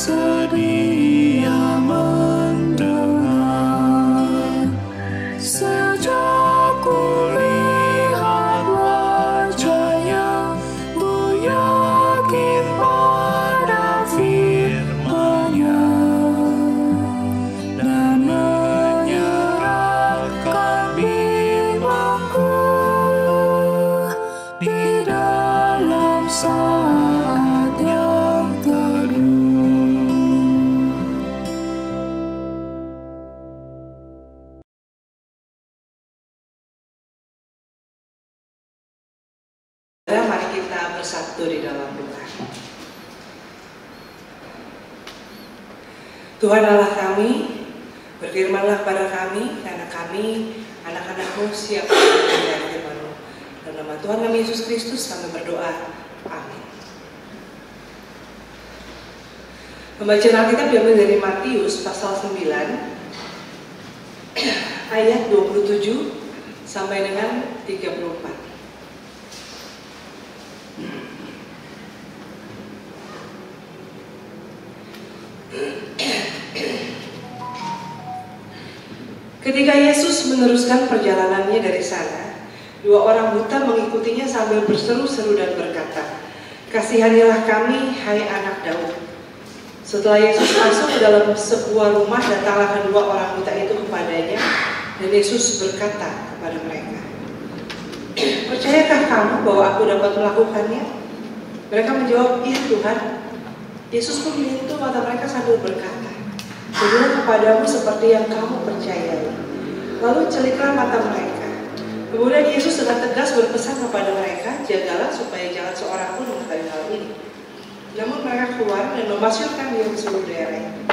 sedia mendengar. Sejak kulihat wajahnya, ku yakin pada firman-Nya dan menyerahkan bimbangku di dalam saat yang teduh. Mari kita bersatu di dalam doa. Tuhan Allah kami, berfirmanlah pada kami, karena kami anak-anak-Mu siap mendengar firman-Mu. Dalam nama Tuhan kami Yesus Kristus kami berdoa. Amin. Pembacaan Alkitab diambil dari Matius pasal 9 ayat 27 sampai dengan 34. Ketika Yesus meneruskan perjalanannya dari sana, dua orang buta mengikutinya sambil berseru-seru dan berkata, "Kasihanilah kami, hai anak Daud." Setelah Yesus masuk ke dalam sebuah rumah, datanglah kedua orang buta itu kepadanya, dan Yesus berkata kepada mereka, "Percayakah kamu bahwa aku dapat melakukannya?" Mereka menjawab, "Iya Tuhan." Yesus pun menyentuh mata mereka sambil berkata, "Jadilah kepadamu seperti yang kamu percayai." Lalu celiklah mata mereka. Kemudian Yesus dengan tegas berpesan kepada mereka, "Jagalah supaya jangan seorang pun mengetahui hal ini." Namun mereka keluar dan memasyurkan dia ke seluruh daerah itu.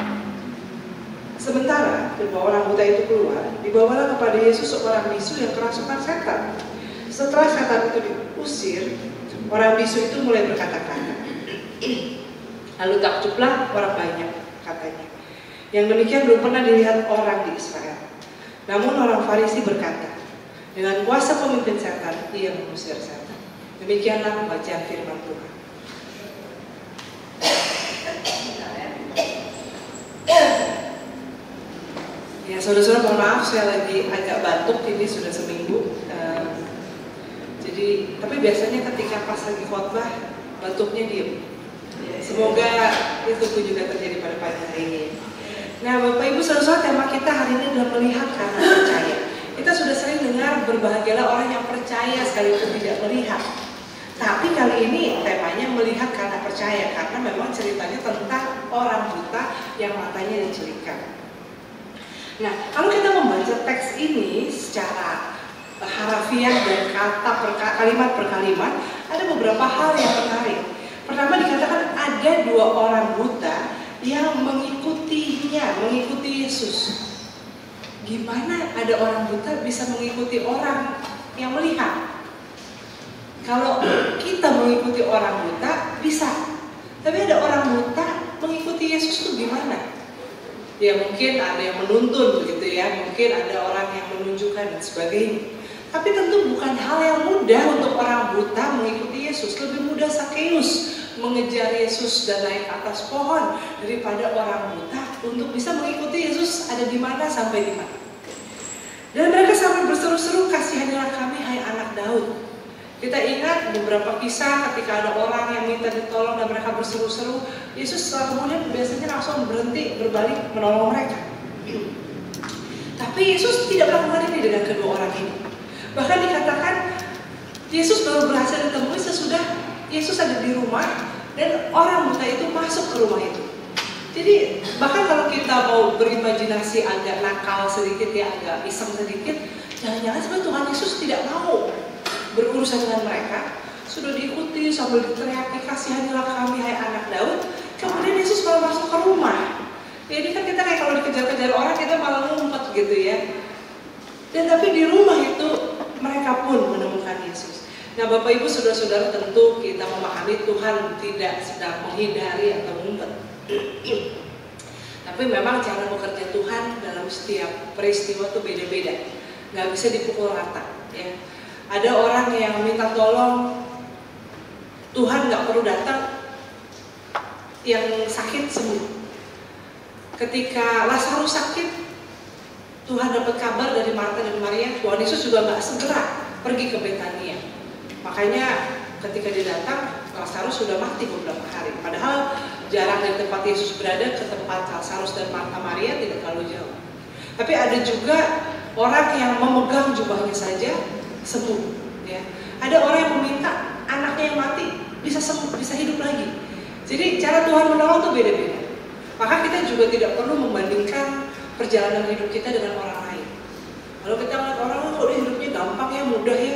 Sementara kedua orang buta itu keluar, dibawalah kepada Yesus seorang bisu yang kerasukan setan. Setelah setan itu diusir, orang bisu itu mulai berkata-kata. Lalu takjublah orang banyak, katanya. Yang demikian belum pernah dilihat orang di Israel. Namun orang Farisi berkata, dengan kuasa pemimpin setan, ia mengusir setan. Demikianlah pembacaan firman Tuhan. Ya, saudara-saudara, mohon maaf, saya lagi agak batuk, ini sudah seminggu. Tapi biasanya ketika pas lagi khotbah, batuknya diem. Semoga itu pun juga terjadi pada pagi hari ini. Nah, Bapak Ibu saudara-saudara, tema kita hari ini adalah melihat karena percaya. Kita sudah sering dengar berbahagialah orang yang percaya sekalipun tidak melihat. Tapi kali ini temanya melihat karena percaya, karena memang ceritanya tentang orang buta yang matanya dicelikan. Nah, kalau kita membaca teks ini secara harafiah dan kalimat per kalimat, ada beberapa hal yang menarik. Pertama, dikatakan ada dua orang buta yang mengikutinya, mengikuti Yesus. Gimana ada orang buta bisa mengikuti orang yang melihat? Kalau kita mengikuti orang buta, bisa. Tapi ada orang buta mengikuti Yesus itu gimana? Ya mungkin ada yang menuntun begitu ya, mungkin ada orang yang menunjukkan dan sebagainya. Tapi tentu bukan hal yang mudah untuk orang buta mengikuti Yesus. Lebih mudah Sakeus mengejar Yesus dan naik atas pohon daripada orang buta untuk bisa mengikuti Yesus ada di mana sampai di mana. Dan mereka sampai berseru-seru, "Kasihanilah kami, hai anak Daud." Kita ingat beberapa kisah ketika ada orang yang minta ditolong dan mereka berseru-seru, Yesus kemudian biasanya langsung berhenti, berbalik menolong mereka. Tapi Yesus tidak melakukan ini dengan kedua orang ini. Bahkan dikatakan Yesus baru berhasil ditemui sesudah Yesus ada di rumah dan orang buta itu masuk ke rumah itu. Jadi bahkan kalau kita mau berimajinasi agak nakal sedikit ya, agak iseng sedikit, jangan-jangan sebenarnya Tuhan Yesus tidak mau berurusan dengan mereka. Sudah diikuti sambil diteriaki, "Kasihanilah kami, hai anak Daud." Kemudian Yesus malah masuk ke rumah. Jadi kan kita kayak kalau dikejar-kejar orang kita malah ngumpet gitu ya. Dan tapi di rumah itu mereka pun menemukan Yesus. Nah, Bapak Ibu saudara-saudara, tentu kita memahami Tuhan tidak sedang menghindari atau ngumpet. Tapi memang cara bekerja Tuhan dalam setiap peristiwa itu beda-beda, nggak bisa dipukul rata. Ya. Ada orang yang minta tolong, Tuhan nggak perlu datang, yang sakit sembuh. ketika Lazarus sakit, Tuhan dapat kabar dari Marta dan Maria, Tuhan Yesus juga nggak segera pergi ke Betania. Makanya ketika dia datang, Lazarus sudah mati beberapa hari. Padahal jarak dari tempat Yesus berada ke tempat Lazarus dan Marta Maria tidak terlalu jauh. Tapi ada juga orang yang memegang jubahnya saja sembuh. Ya. Ada orang yang meminta anaknya yang mati bisa sembuh, bisa hidup lagi. Jadi cara Tuhan menolong itu beda-beda. Maka kita juga tidak perlu membandingkan perjalanan hidup kita dengan orang lain. Kalau kita ngeliat orang, kok dia hidupnya gampang ya, mudah ya,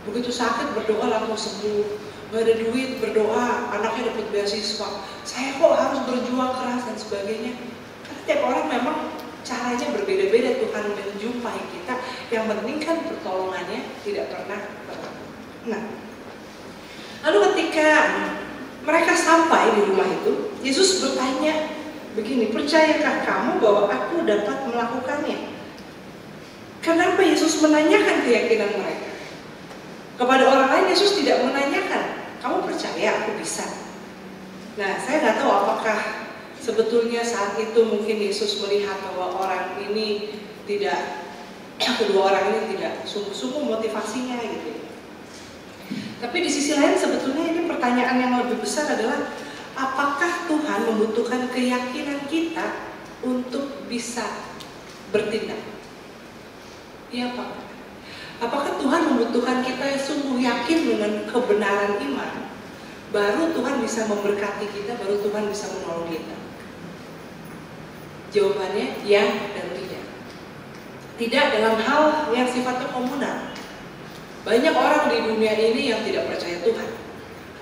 begitu sakit berdoa langsung sembuh, nggak ada duit berdoa, anaknya dapat beasiswa, saya kok harus berjuang keras dan sebagainya. Karena tiap orang memang caranya berbeda-beda. Tuhan menjumpai kita, yang penting kan pertolongannya tidak pernah terlambat. Nah, lalu ketika mereka sampai di rumah itu, Yesus bertanya begini, percayakah kamu bahwa aku dapat melakukannya? Kenapa Yesus menanyakan keyakinan mereka? Kepada orang lain Yesus tidak menanyakan, kamu percaya aku bisa? Nah, saya nggak tahu apakah sebetulnya saat itu mungkin Yesus melihat bahwa orang ini tidak, kedua orang ini tidak sungguh-sungguh motivasinya gitu. Tapi di sisi lain sebetulnya ini pertanyaan yang lebih besar adalah, apakah Tuhan membutuhkan keyakinan kita untuk bisa bertindak? Iya Pak. Apakah Tuhan membutuhkan kita yang sungguh yakin dengan kebenaran iman, baru Tuhan bisa memberkati kita, baru Tuhan bisa menolong kita? Jawabannya ya dan tidak. Tidak dalam hal yang sifatnya komunal. Banyak orang di dunia ini yang tidak percaya Tuhan,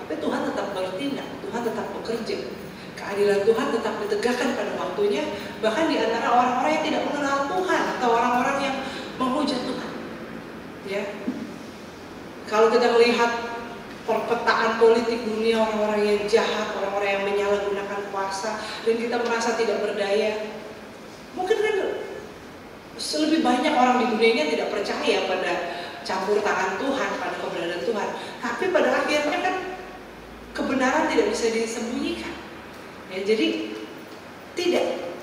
tapi Tuhan tetap bertindak, Tuhan tetap bekerja. Keadilan Tuhan tetap ditegakkan pada waktunya, bahkan di antara orang-orang yang tidak mengenal Tuhan atau orang-orang yang menghujat Tuhan. Ya, kalau kita melihat perpetaan politik dunia, orang-orang yang jahat, orang-orang yang menyalahgunakan kuasa, dan kita merasa tidak berdaya, mungkin kan lebih banyak orang di dunia ini tidak percaya pada campur tangan Tuhan, pada keberadaan Tuhan. Tapi pada akhirnya kan kebenaran tidak bisa disembunyikan. Ya, jadi tidak,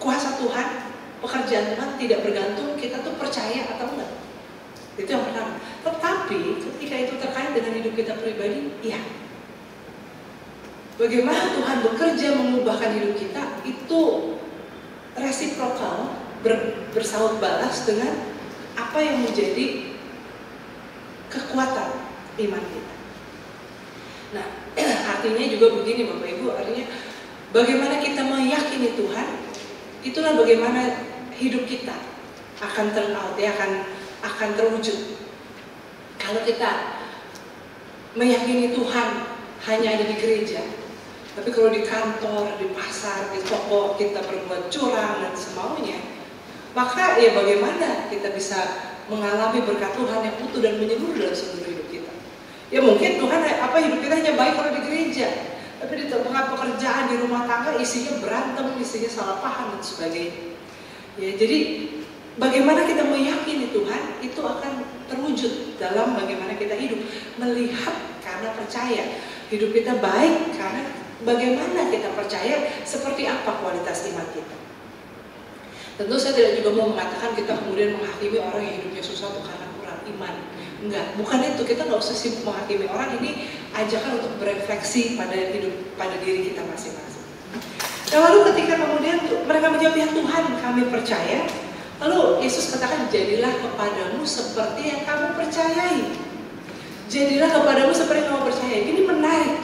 kuasa Tuhan, pekerjaan Tuhan tidak bergantung kita tuh percaya atau enggak. Itu yang pertama. Tetapi ketika itu terkait dengan hidup kita pribadi, iya. Bagaimana Tuhan bekerja mengubahkan hidup kita itu resiprokal, bersaut balas dengan apa yang menjadi kekuatan iman kita. Nah, artinya juga begini Bapak Ibu, artinya bagaimana kita meyakini Tuhan, itulah bagaimana hidup kita akan turn out, ya, akan terwujud. Kalau kita meyakini Tuhan hanya ada di gereja, tapi kalau di kantor, di pasar, di toko kita berbuat curang dan semaunya, maka ya bagaimana kita bisa mengalami berkat Tuhan yang utuh dan menyeluruh dalam seluruh hidup kita? Ya mungkin Tuhan hidup kita hanya baik kalau di gereja, tapi di tengah pekerjaan, di rumah tangga isinya berantem, isinya salah paham dan sebagainya. Ya, jadi bagaimana kita meyakini Tuhan itu akan terwujud dalam bagaimana kita hidup, melihat karena percaya. Hidup kita baik karena bagaimana kita percaya, seperti apa kualitas iman kita. Tentu saya tidak juga mau mengatakan kita kemudian menghakimi orang yang hidupnya susah itu karena kurang iman. Enggak, bukan itu. Kita nggak usah sibuk menghakimi orang. Ini ajakan untuk berefleksi pada diri kita masing-masing. Nah, lalu ketika kemudian mereka menjawab, ya Tuhan kami percaya. Lalu Yesus katakan, jadilah kepadamu seperti yang kamu percayai. Jadilah kepadamu seperti yang kamu percayai. Ini menarik.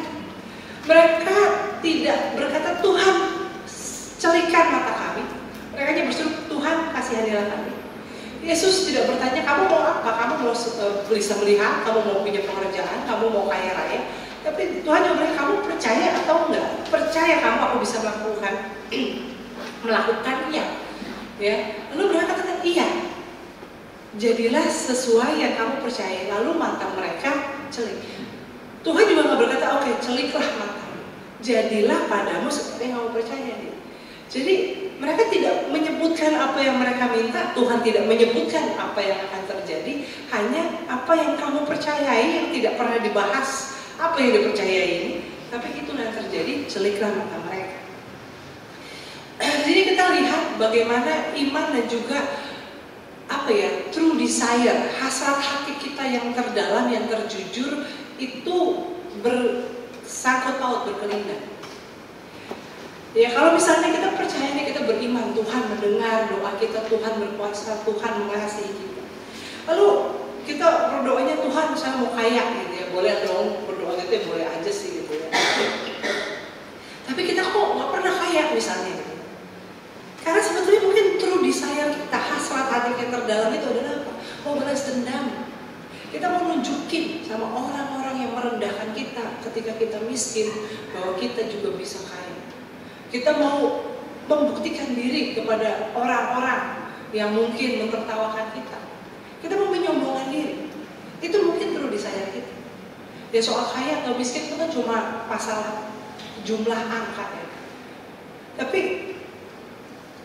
Mereka tidak berkata, Tuhan celikan mata kami. Mereka hanya berseru, Tuhan kasihanilah kami. Yesus tidak bertanya, kamu mau apa? Kamu mau bisa melihat? Kamu mau punya pekerjaan? Kamu mau kaya raya? Tapi Tuhan juga bilang, kamu percaya atau enggak? Percaya kamu aku bisa melakukannya. Ya, lalu mereka katakan, iya. Jadilah sesuai yang kamu percaya. Lalu mata mereka celik. Tuhan juga nggak berkata, oke, celiklah matamu. Jadilah padamu seperti yang kamu percaya. Jadi mereka tidak menyebutkan apa yang mereka minta, Tuhan tidak menyebutkan apa yang akan terjadi, hanya apa yang kamu percayai yang tidak pernah dibahas, apa yang dipercayai ini, tapi itu yang terjadi, celiklah mata mereka. Jadi kita lihat bagaimana iman dan juga true desire, hasrat hati kita yang terdalam, yang terjujur itu bersangkut paut, berkelindan. Ya kalau misalnya kita percaya, kita beriman, Tuhan mendengar doa kita, Tuhan berkuasa, Tuhan mengasihi kita. Lalu kita berdoanya, Tuhan saya mau kaya gitu ya, boleh dong berdoa gitu ya, boleh aja sih gitu ya. Tapi kita kok nggak pernah kaya misalnya gitu. Karena sebetulnya mungkin true desire kita, hasrat hati yang terdalam itu adalah apa? Mau balas dendam. Kita mau nunjukin sama orang-orang yang merendahkan kita ketika kita miskin bahwa kita juga bisa kaya. Kita mau membuktikan diri kepada orang-orang yang mungkin mentertawakan kita. Kita mau menyombongkan diri. Itu mungkin true desire kita. Ya soal kaya atau miskin itu kan cuma masalah jumlah angka ya. Tapi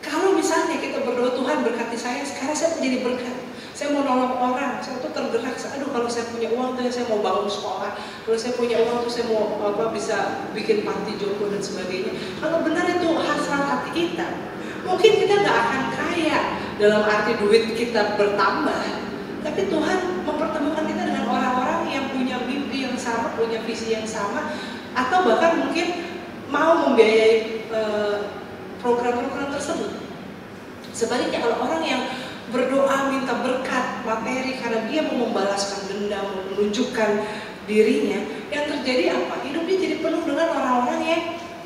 kalau misalnya kita berdoa, Tuhan berkati saya, sekarang saya menjadi berkat. Saya mau nolong orang, saya tuh tergerak. Aduh kalau saya punya uang tuh saya mau bangun sekolah. Kalau saya punya uang tuh saya mau bisa bikin panti jompo dan sebagainya. Kalau benar itu hasrat hati kita, mungkin kita nggak akan kaya dalam arti duit kita bertambah. Tapi Tuhan mempertemukan kita dengan orang-orang yang punya mimpi yang sama, punya visi yang sama, atau bahkan mungkin mau membiayai program-program tersebut. Sebaliknya kalau orang yang berdoa minta berkat materi karena dia mau membalaskan dendam, mau menunjukkan dirinya, yang terjadi apa? Hidupnya jadi penuh dengan orang-orang yang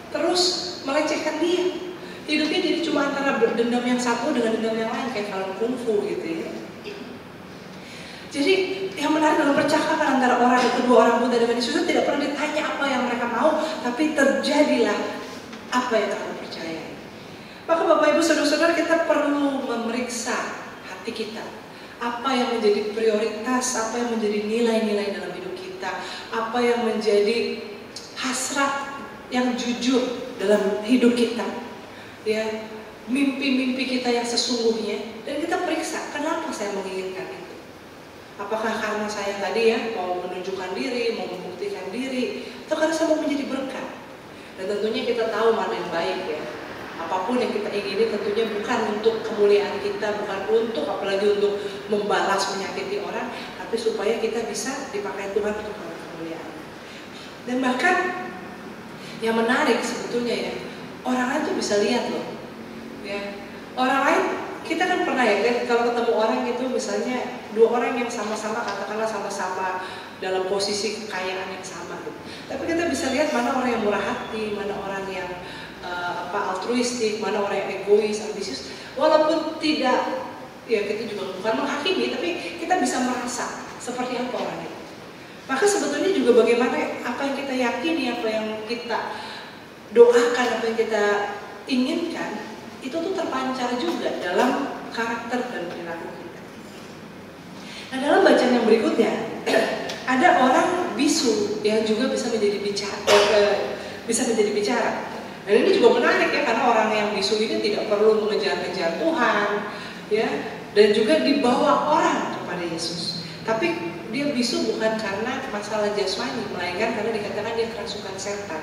terus melecehkan dia. Hidupnya jadi cuma antara dendam yang satu dengan dendam yang lain, kayak kalau kungfu gitu ya. Jadi yang menarik dalam percakapan antara kedua orang Buddha dengan Yesus tidak pernah ditanya apa yang mereka mau, tapi terjadilah apa yang kamu percaya. Maka Bapak Ibu Saudara-saudara, kita perlu memeriksa hati kita. Apa yang menjadi prioritas, apa yang menjadi nilai-nilai dalam hidup kita, apa yang menjadi hasrat yang jujur dalam hidup kita. Ya, mimpi-mimpi kita yang sesungguhnya, dan kita periksa kenapa saya menginginkan itu. Apakah karena saya tadi ya mau menunjukkan diri, mau membuktikan diri, atau karena saya mau menjadi berkat. Dan tentunya kita tahu mana yang baik ya. Apapun yang kita ingini tentunya bukan untuk kemuliaan kita, bukan untuk apalagi untuk membalas menyakiti orang, tapi supaya kita bisa dipakai Tuhan untuk kemuliaan. Dan bahkan yang menarik sebetulnya ya, orang lain tuh bisa lihat loh. Ya, orang lain kita kan pernah ya kalau ketemu orang itu misalnya dua orang yang sama-sama katakanlah sama-sama dalam posisi kekayaan yang sama gitu. Tapi kita bisa lihat mana orang yang murah hati, mana orang yang altruistik, mana orang yang egois, ambisius. Walaupun tidak, ya kita juga bukan menghakimi, tapi kita bisa merasa seperti apa orang itu. Maka sebetulnya juga bagaimana apa yang kita yakini, apa yang kita doakan, apa yang kita inginkan, itu tuh terpancar juga dalam karakter dan perilaku kita. Nah dalam bacaan yang berikutnya, ada orang bisu yang juga bisa menjadi bicara. Dan ini juga menarik ya, karena orang yang bisu ini tidak perlu mengejar-ngejar Tuhan, ya, dan juga dibawa orang kepada Yesus. Tapi dia bisu bukan karena masalah jasmani, melainkan karena dikatakan dia kerasukan setan.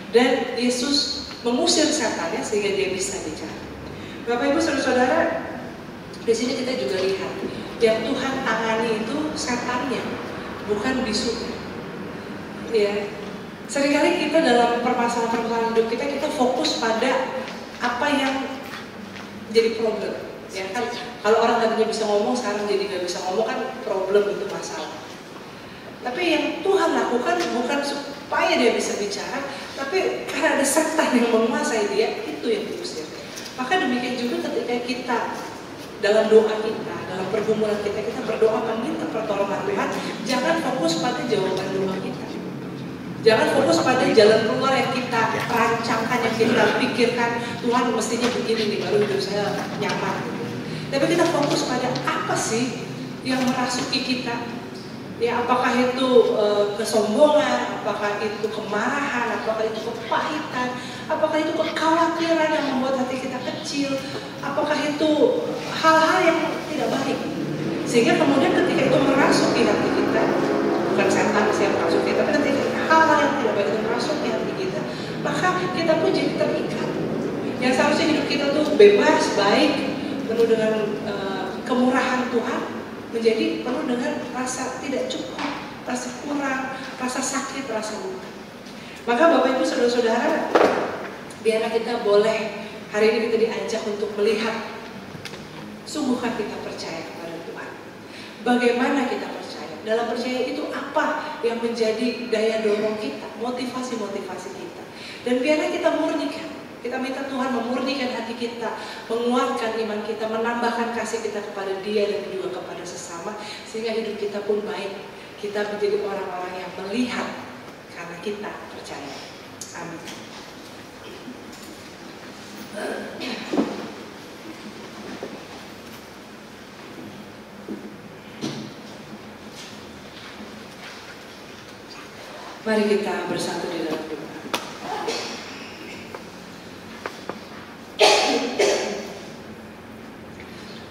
Dan Yesus mengusir setannya sehingga dia bisa bicara. Bapak Ibu Saudara-saudara, di sini kita juga lihat yang Tuhan tangani itu setannya, bukan bisunya. Ya. Seringkali kita dalam permasalahan hidup kita fokus pada apa yang jadi problem. Ya kan, kalau orang tadinya bisa ngomong sekarang jadi nggak bisa ngomong kan problem, itu masalah. Tapi yang Tuhan lakukan bukan supaya dia bisa bicara, tapi karena ada setan yang menguasai dia, itu yang diusir. Maka demikian juga ketika kita dalam doa kita, dalam pergumulan kita berdoa meminta pertolongan Tuhan, jangan fokus pada jawaban doa kita. Jangan fokus pada jalan keluar yang kita rancangkan, yang kita pikirkan, Tuhan mestinya begini nih baru hidup saya nyaman. Tapi kita fokus pada apa sih yang merasuki kita? Ya, apakah itu kesombongan, apakah itu kemarahan, apakah itu kepahitan, apakah itu kekhawatiran yang membuat hati kita kecil, apakah itu hal-hal yang tidak baik. Sehingga kemudian ketika itu merasuki hati kita, bukan setan yang merasuki, tapi ketika hal-hal yang tidak baik itu merasuki hati kita, maka kita pun jadi terikat. Yang seharusnya hidup kita tuh bebas, baik, penuh dengan kemurahan Tuhan, menjadi penuh dengan rasa tidak cukup, rasa kurang, rasa sakit, rasa luka. Maka Bapak Ibu Saudara-saudara, biarlah kita boleh hari ini kita diajak untuk melihat sungguhkah kita percaya kepada Tuhan. Bagaimana kita percaya? Dalam percaya itu apa yang menjadi daya dorong kita, motivasi-motivasi kita. Dan biarlah kita murnikan. Kita minta Tuhan memurnikan hati kita, menguatkan iman kita, menambahkan kasih kita kepada Dia dan juga kepada sesama, sehingga hidup kita pun baik. Kita menjadi orang-orang yang melihat karena kita percaya. Amin. Mari kita bersatu di dalam doa.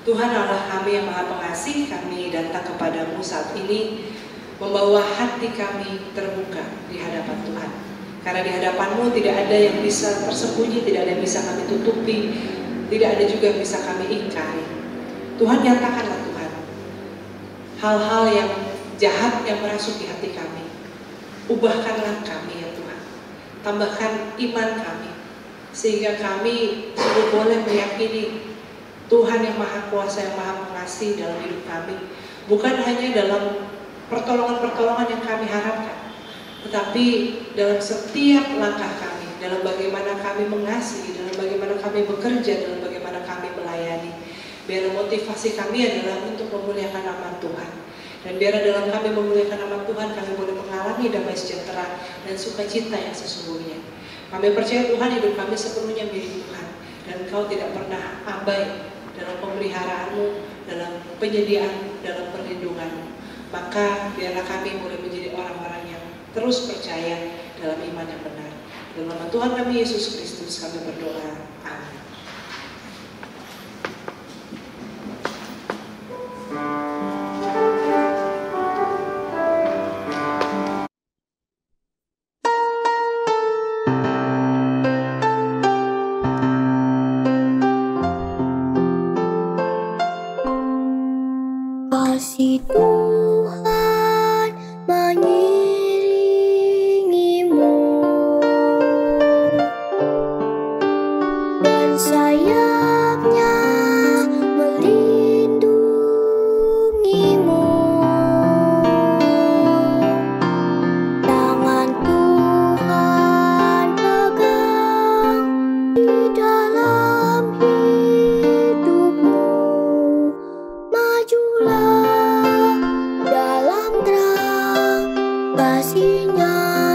Tuhan Allah kami yang Maha Pengasih, kami datang kepadamu saat ini membawa hati kami terbuka di hadapan Tuhan. Karena di hadapan-Mu tidak ada yang bisa tersembunyi, tidak ada yang bisa kami tutupi, tidak ada juga yang bisa kami ingkari. Tuhan, nyatakanlah Tuhan hal-hal yang jahat yang merasuki hati kami. Ubahkanlah kami ya Tuhan, tambahkan iman kami, sehingga kami sungguh boleh meyakini Tuhan yang Maha Kuasa, yang Maha Pengasih dalam hidup kami. Bukan hanya dalam pertolongan-pertolongan yang kami harapkan, tetapi dalam setiap langkah kami, dalam bagaimana kami mengasihi, dalam bagaimana kami bekerja, dalam bagaimana kami melayani. Biar motivasi kami adalah untuk memuliakan nama Tuhan. Dan biar dalam kami memuliakan nama Tuhan, kami boleh mengalami damai sejahtera dan sukacita yang sesungguhnya. Kami percaya Tuhan, hidup kami sepenuhnya milik Tuhan. Dan Engkau tidak pernah abai dalam pemeliharaan-Mu, dalam penyediaan, dalam perlindungan-Mu. Maka biarlah kami boleh menjadi orang-orang yang terus percaya dalam iman yang benar. Dalam nama Tuhan kami Yesus Kristus kami berdoa. Amin. Kasih Tuhan mengiringimu dan sayapnya melindungimu. Tangan Tuhan pegang di dalam hidupmu. Majulah dalam terang kasih-Nya.